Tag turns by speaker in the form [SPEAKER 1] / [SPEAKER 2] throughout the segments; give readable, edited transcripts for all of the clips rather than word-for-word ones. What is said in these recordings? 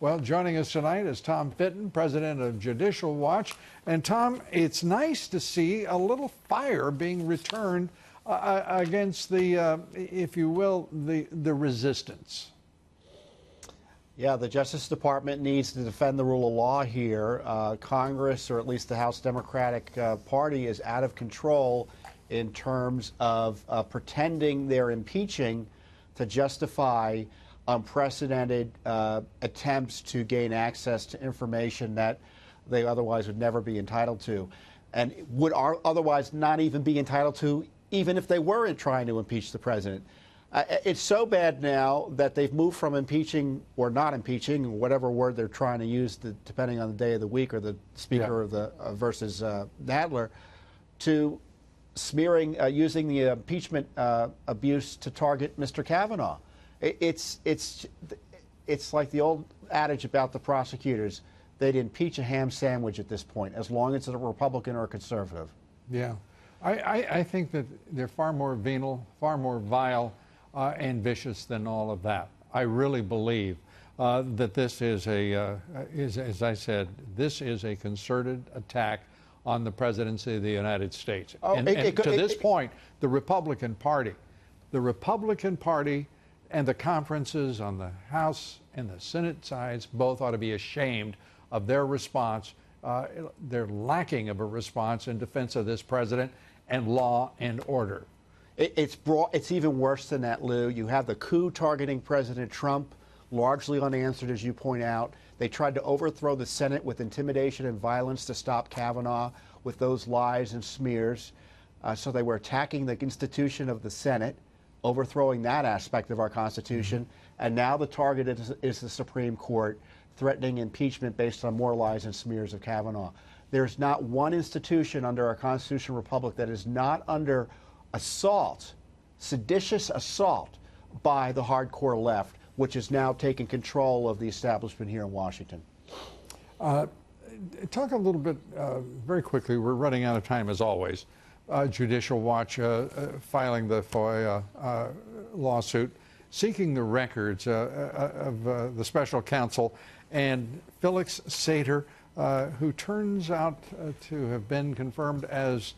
[SPEAKER 1] Well, joining us tonight is Tom Fitton, president of Judicial Watch. And Tom, it's nice to see a little fire being returned against the, if you will, the resistance.
[SPEAKER 2] Yeah, the Justice Department needs to defend the rule of law here. Congress, or at least the House Democratic Party, is out of control in terms of pretending they're impeaching to justify unprecedented attempts to gain access to information that they otherwise would never be entitled to, and would otherwise not even be entitled to even if they were trying to impeach the president. It's so bad now that they've moved from impeaching or not impeaching, whatever word they're trying to use, depending on the day of the week or the speaker of the versus Nadler, to smearing, using the impeachment abuse to target Mr. Kavanaugh. It's like the old adage about the prosecutors. They'd impeach a ham sandwich at this point, as long as it's a Republican or a conservative.
[SPEAKER 1] Yeah. I think that they're far more venal, far more vile and vicious than all of that. I really believe that this is as I said, this is a concerted attack on the presidency of the United States. To this point, the Republican Party and the conferences on the House and the Senate sides both ought to be ashamed of their response, their lacking of a response in defense of this president and law and order.
[SPEAKER 2] It's even worse than that, Lou. You have the coup targeting President Trump, largely unanswered, as you point out. They tried to overthrow the Senate with intimidation and violence to stop Kavanaugh with those lies and smears. So they were attacking the institution of the Senate, overthrowing that aspect of our Constitution, and now the target is the Supreme Court, threatening impeachment based on more lies and smears of Kavanaugh. There's not one institution under our constitutional republic that is not under assault, seditious assault, by the hardcore left, which is now taking control of the establishment here in Washington.
[SPEAKER 1] Talk a little bit, very quickly, we're running out of time as always. Judicial Watch filing the FOIA lawsuit, seeking the records of the special counsel, and Felix Sater, who turns out to have been confirmed as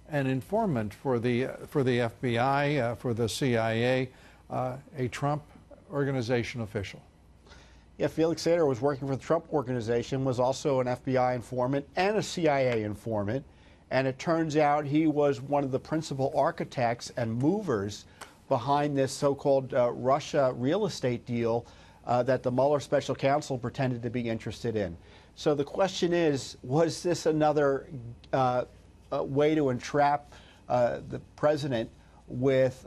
[SPEAKER 1] an informant for the FBI, for the CIA, a Trump organization official.
[SPEAKER 2] Yeah, Felix Sater was working for the Trump organization, was also an FBI informant and a CIA informant. And it turns out he was one of the principal architects and movers behind this so-called Russia real estate deal that the Mueller special counsel pretended to be interested in. So the question is, was this another way to entrap the president with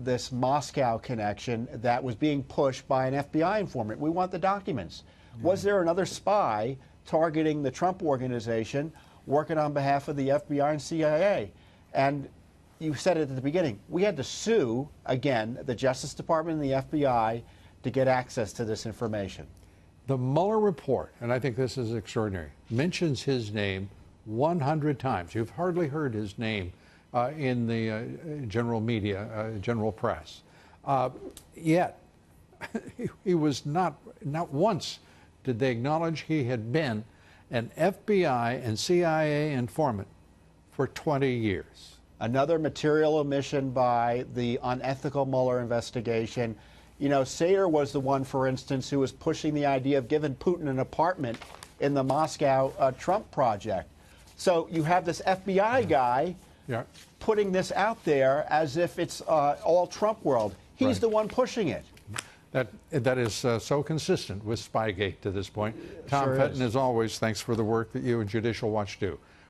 [SPEAKER 2] this Moscow connection that was being pushed by an FBI informant? We want the documents. Was there another spy targeting the Trump organization, working on behalf of the FBI and CIA? And you said it at the beginning, we had to sue, again, the Justice Department and the FBI to get access to this information.
[SPEAKER 1] The Mueller report, and I think this is extraordinary, mentions his name 100 times. You've hardly heard his name in the general media, general press. Yet, he was not once did they acknowledge he had been an FBI and CIA informant for 20 years.
[SPEAKER 2] Another material omission by the unethical Mueller investigation. You know, Sater was the one, for instance, who was pushing the idea of giving Putin an apartment in the Moscow Trump project. So you have this FBI guy putting this out there as if it's all Trump world. He's the one pushing it.
[SPEAKER 1] That is so consistent with Spygate to this point. Tom Fitton, as always, thanks for the work that you and Judicial Watch do.